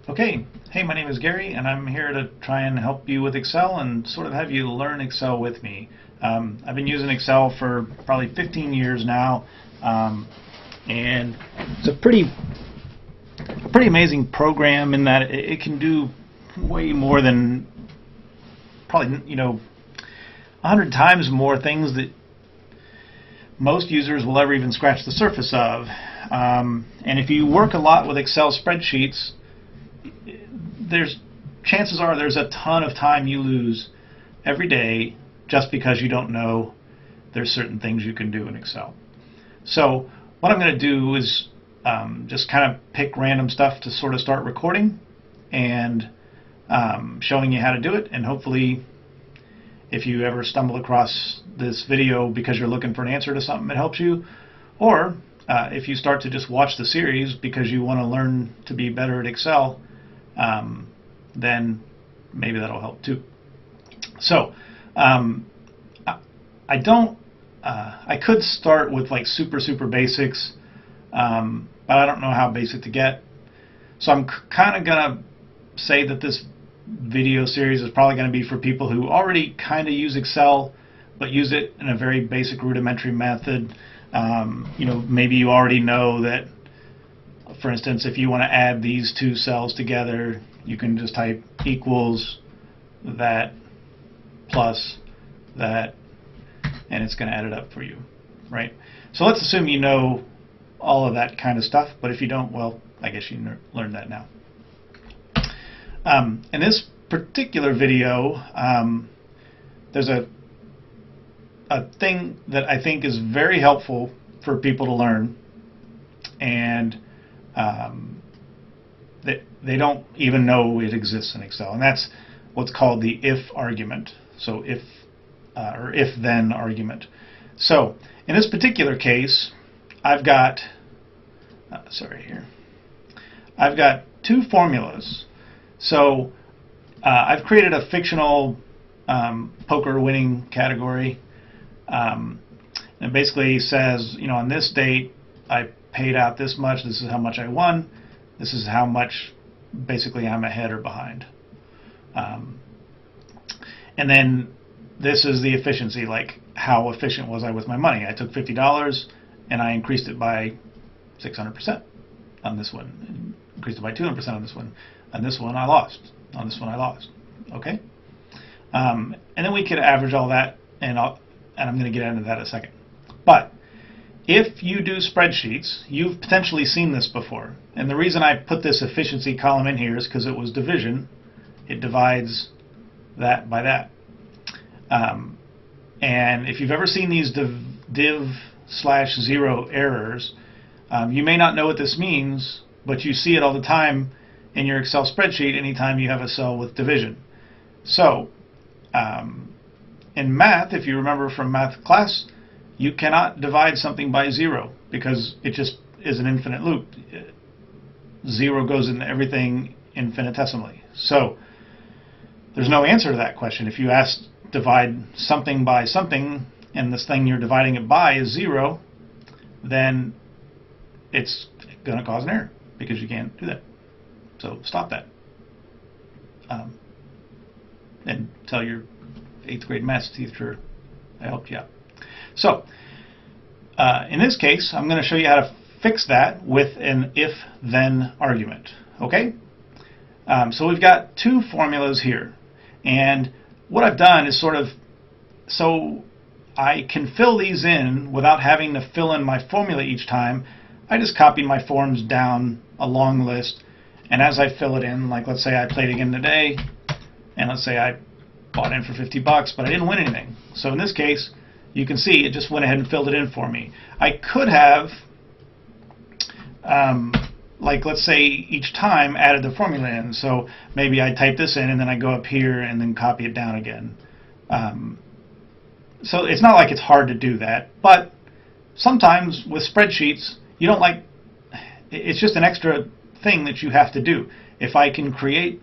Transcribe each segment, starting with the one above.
Okay, hey, my name is Gary, and I'm here to try and help you with Excel and sort of have you learn Excel with me. I've been using Excel for probably 15 years now, and it's a pretty amazing program in that it can do way more than probably 100 times more things that most users will ever even scratch the surface of. And if you work a lot with Excel spreadsheets, chances are there's a ton of time you lose every day just because you don't know there's certain things you can do in Excel. So what I'm going to do is just kind of pick random stuff to sort of start recording and showing you how to do it, and hopefully if you ever stumble across this video because you're looking for an answer to something, it helps you, or if you start to just watch the series because you want to learn to be better at Excel, then maybe that'll help too. So I could start with like super basics, but I don't know how basic to get. So I'm kind of gonna say that this video series is probably going to be for people who already kind of use Excel, but use it in a very basic rudimentary method. Maybe you already know that, for instance, if you want to add these two cells together, you can just type equals that plus that, and it's going to add it up for you, right? So let's assume you know all of that kind of stuff, but if you don't, well, I guess you learned that now. In this particular video, there's a thing that I think is very helpful for people to learn, and they don't even know it exists in Excel, and that's what's called the if argument. So if or if-then argument. So in this particular case, I've got I've got two formulas. So I've created a fictional poker winning category. It basically says, on this date I paid out this much, this is how much I won, this is how much basically I'm ahead or behind. And then this is the efficiency, like how efficient was I with my money. I took $50 and I increased it by 600% on this one, and increased it by 200% on this one. On this one I lost. On this one I lost. Okay? And then we could average all that, and I'm going to get into that in a second. But if you do spreadsheets, you've potentially seen this before. And the reason I put this efficiency column in here is because it was division. It divides that by that. And if you've ever seen these div/0 errors, you may not know what this means, but you see it all the time in your Excel spreadsheet anytime you have a cell with division. So in math, if you remember from math class, you cannot divide something by 0 because it just is an infinite loop. 0 goes into everything infinitesimally. So there's no answer to that question. If you ask divide something by something and this thing you're dividing it by is 0, then it's going to cause an error because you can't do that. So stop that. And tell your 8th grade math teacher I helped you out. So in this case, I'm going to show you how to fix that with an if-then argument. Okay? So we've got two formulas here. And what I've done is sort of, so I can fill these in without having to fill in my formula each time. I just copy my forms down a long list, and as I fill it in, like let's say I played again today, and let's say I bought in for $50, but I didn't win anything. So in this case, you can see it just went ahead and filled it in for me. I could have, like let's say each time added the formula in. So maybe I type this in and then I go up here and then copy it down again. So it's not like it's hard to do that, but sometimes with spreadsheets, you don't like, it's just an extra thing that you have to do. If I can create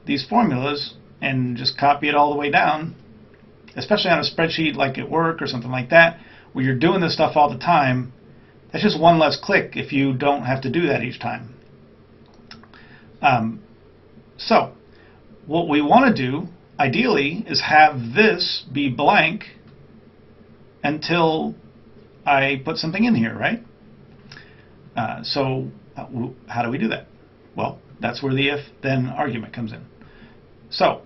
these formulas and just copy it all the way down, especially on a spreadsheet like at work or something like that, where you're doing this stuff all the time, that's just one less click if you don't have to do that each time. So what we want to do, ideally, is have this be blank until I put something in here, right? So how do we do that? Well, that's where the if-then argument comes in. So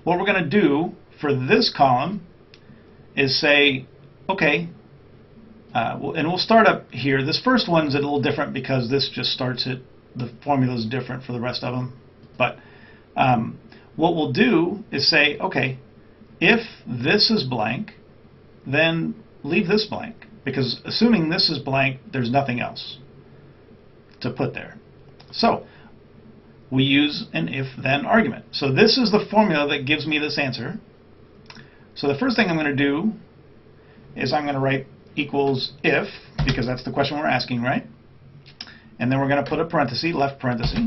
what we're going to do for this column is say, okay, and we'll start up here. This first one's a little different because this just starts it. The formula is different for the rest of them. But what we'll do is say, okay, if this is blank, then leave this blank. Because assuming this is blank, there's nothing else to put there. So we use an if-then argument. So this is the formula that gives me this answer. So the first thing I'm going to do is I'm going to write equals if, because that's the question we're asking, right? And then we're going to put a parenthesis, left parenthesis.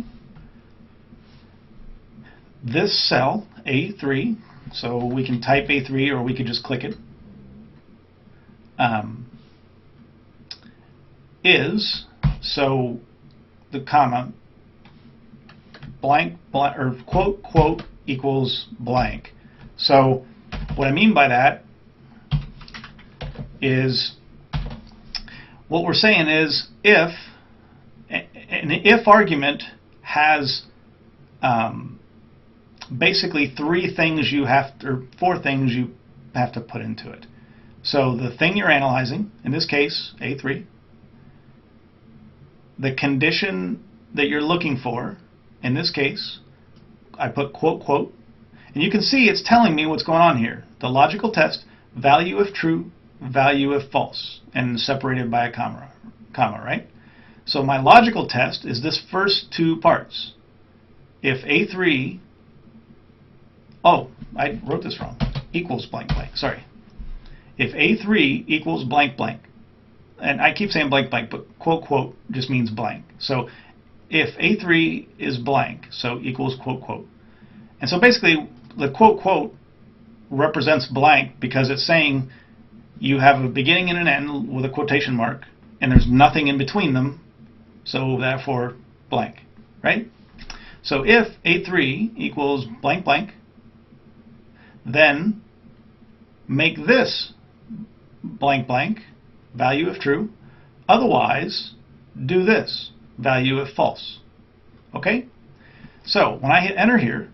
This cell, A3, so we can type A3 or we could just click it, is, so the comma, blank, blank, or quote, quote, equals blank. So what I mean by that is, what we're saying is if, an if argument has basically three things you have to, or four things you have to put into it. So the thing you're analyzing, in this case, A3, the condition that you're looking for, in this case, I put quote, quote, and you can see it's telling me what's going on here. The logical test, value if true, value if false, and separated by a comma, right? So my logical test is this first two parts. If A3, oh, I wrote this wrong, equals blank blank, sorry. If A3 equals blank blank, and I keep saying blank blank, but quote quote just means blank. So if A3 is blank, so equals quote quote. And so basically the quote quote represents blank because it's saying you have a beginning and an end with a quotation mark, and there's nothing in between them, so therefore blank, right? So if A3 equals blank blank, then make this blank blank, value if true, otherwise do this, value if false. Okay? So when I hit enter here,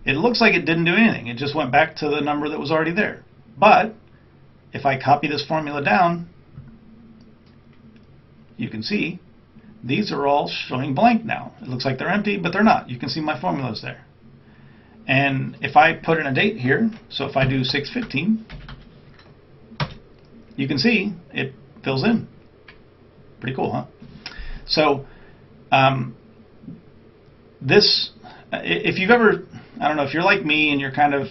it looks like it didn't do anything. It just went back to the number that was already there. But if I copy this formula down, you can see these are all showing blank now. It looks like they're empty, but they're not. You can see my formula's there. And if I put in a date here, so if I do 6/15, you can see it fills in. Pretty cool, huh? So this, if you've ever, I don't know, if you're like me and you're kind of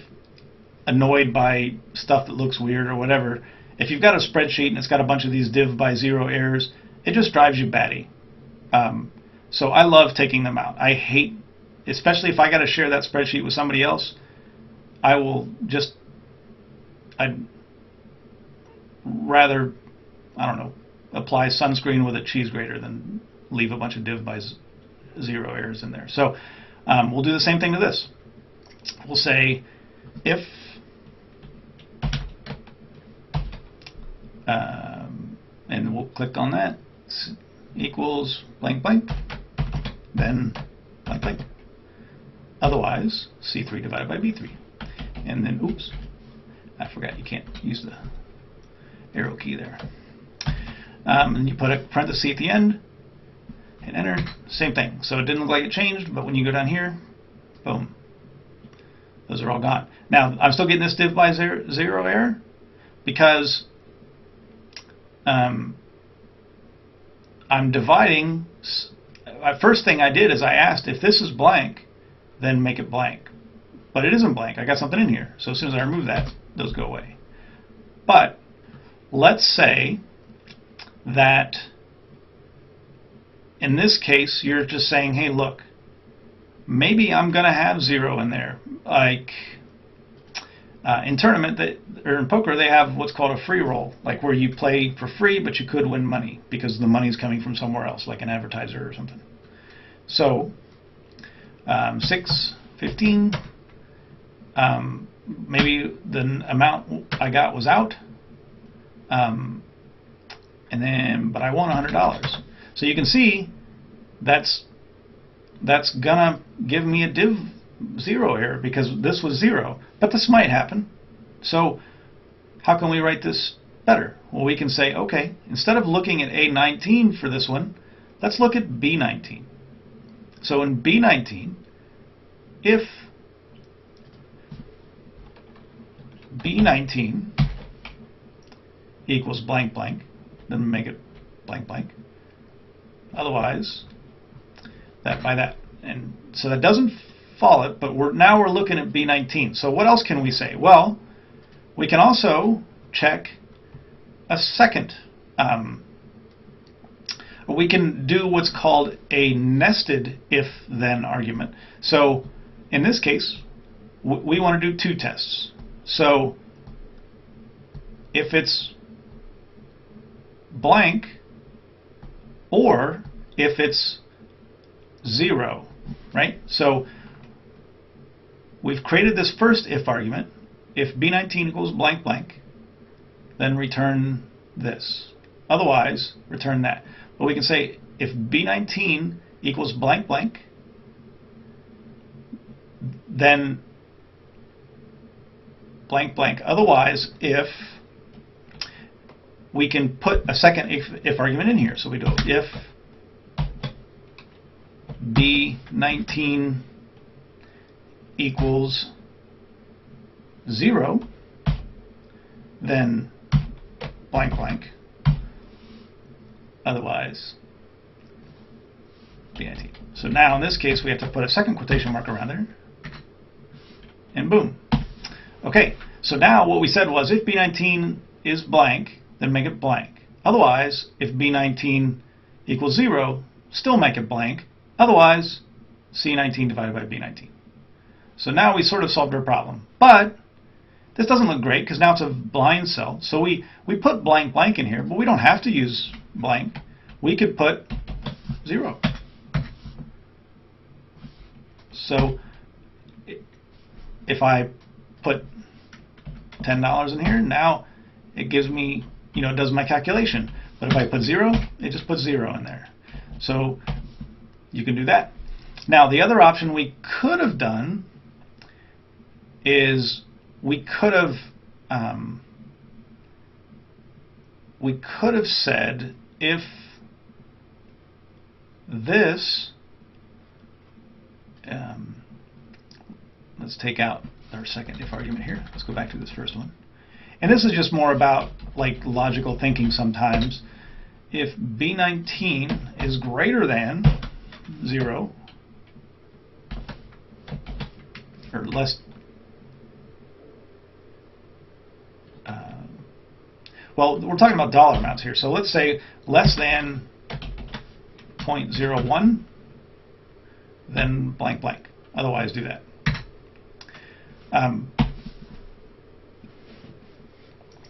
annoyed by stuff that looks weird or whatever, if you've got a spreadsheet and it's got a bunch of these div by zero errors, it just drives you batty. So I love taking them out. I hate, especially if I got to share that spreadsheet with somebody else, I'd rather, I don't know, apply sunscreen with a cheese grater than leave a bunch of div by zero errors in there. So we'll do the same thing to this. We'll say if and we'll click on that, equals blank blank, then blank blank. Otherwise, C3 divided by B3. And then, oops, I forgot you can't use the arrow key there. And you put a parenthesis at the end, hit enter, same thing. So it didn't look like it changed, but when you go down here, boom, those are all gone. Now, I'm still getting this div by zero error because I'm dividing. First thing I did is I asked if this is blank, then make it blank. But it isn't blank. I got something in here. So as soon as I remove that, those go away. But let's say that in this case, you're just saying, hey, look, maybe I'm going to have zero in there. Like in tournament, or in poker, they have what's called a free roll, like where you play for free, but you could win money because the money's coming from somewhere else, like an advertiser or something. So 6, 15. Maybe the amount I got was out, and then but I won $100. So you can see that's gonna give me a div 0 error because this was 0. But this might happen. So how can we write this better? Well, we can say, okay, instead of looking at A19 for this one, let's look at B19. So in B19, if B19 equals blank blank, then make it blank blank. Otherwise, that by that. And so that doesn't follow it, but now we're looking at B19. So what else can we say? Well, we can also check a second. We can do what's called a nested if-then argument. So in this case, we want to do 2 tests. So if it's blank or if it's 0, right? So we've created this first if argument. If B19 equals blank blank, then return this. Otherwise, return that. But we can say if B19 equals blank blank, then blank blank. Otherwise, if we can put a second if argument in here. So we go if B19 equals 0, then blank blank. Otherwise, B19. So now in this case, we have to put a second quotation mark around there, and boom. Okay, so now what we said was if B19 is blank, then make it blank. Otherwise, if B19 equals 0, still make it blank. Otherwise, C19 divided by B19. So now we sort of solved our problem. But this doesn't look great because now it's a blind cell. So we put blank blank in here, but we don't have to use blank. We could put 0. So if I put $10 in here, now it gives me, it does my calculation. But if I put 0, it just puts 0 in there. So you can do that. Now the other option we could have done is we could have said if this, let's take out our second if argument here. Let's go back to this first one. And this is just more about like logical thinking sometimes. If B19 is greater than 0 or less, well, we're talking about dollar amounts here. So let's say less than 0.01, then blank blank. Otherwise, do that.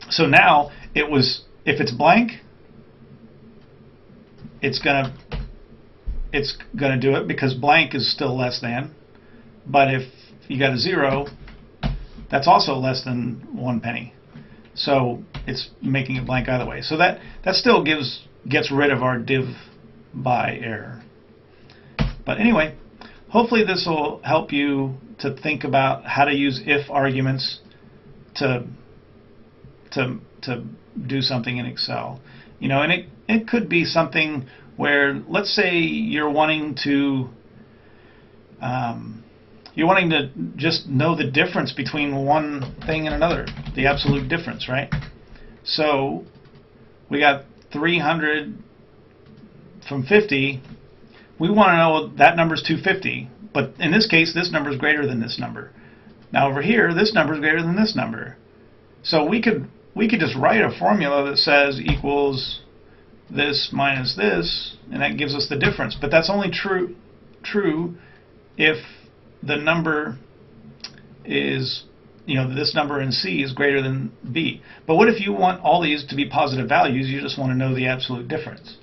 So now it was, if it's blank, it's gonna do it because blank is still less than. But if you got a 0, that's also less than 1 penny. So it's making it blank either way. So that still gets rid of our div by error. But anyway, hopefully this will help you to think about how to use if arguments to do something in Excel. And it could be something where, let's say you're wanting to just know the difference between one thing and another, the absolute difference, right? So we got 300 from 50. We want to know that number is 250, but in this case, this number is greater than this number. Now over here, this number is greater than this number. So we could just write a formula that says equals this minus this, and that gives us the difference. But that's only true if the number is, this number in C is greater than B. But what if you want all these to be positive values? You just want to know the absolute difference.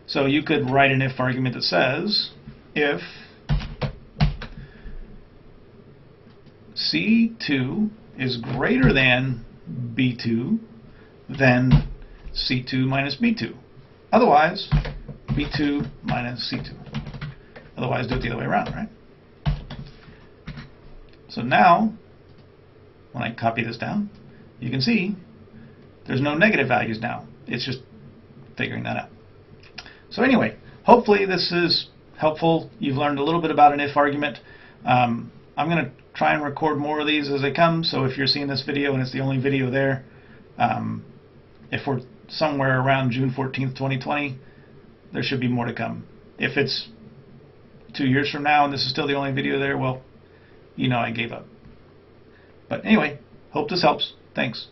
So you could write an if argument that says if C2 is greater than B2, then C2 minus B2. Otherwise, B2 minus C2. Otherwise, do it the other way around, right? So now, when I copy this down, you can see there's no negative values now. It's just figuring that out. So anyway, hopefully this is helpful. You've learned a little bit about an if argument. I'm going to try and record more of these as they come, so if you're seeing this video and it's the only video there, if we're somewhere around June 14th, 2020, there should be more to come. If it's 2 years from now and this is still the only video there, well, you know I gave up. But anyway, hope this helps. Thanks.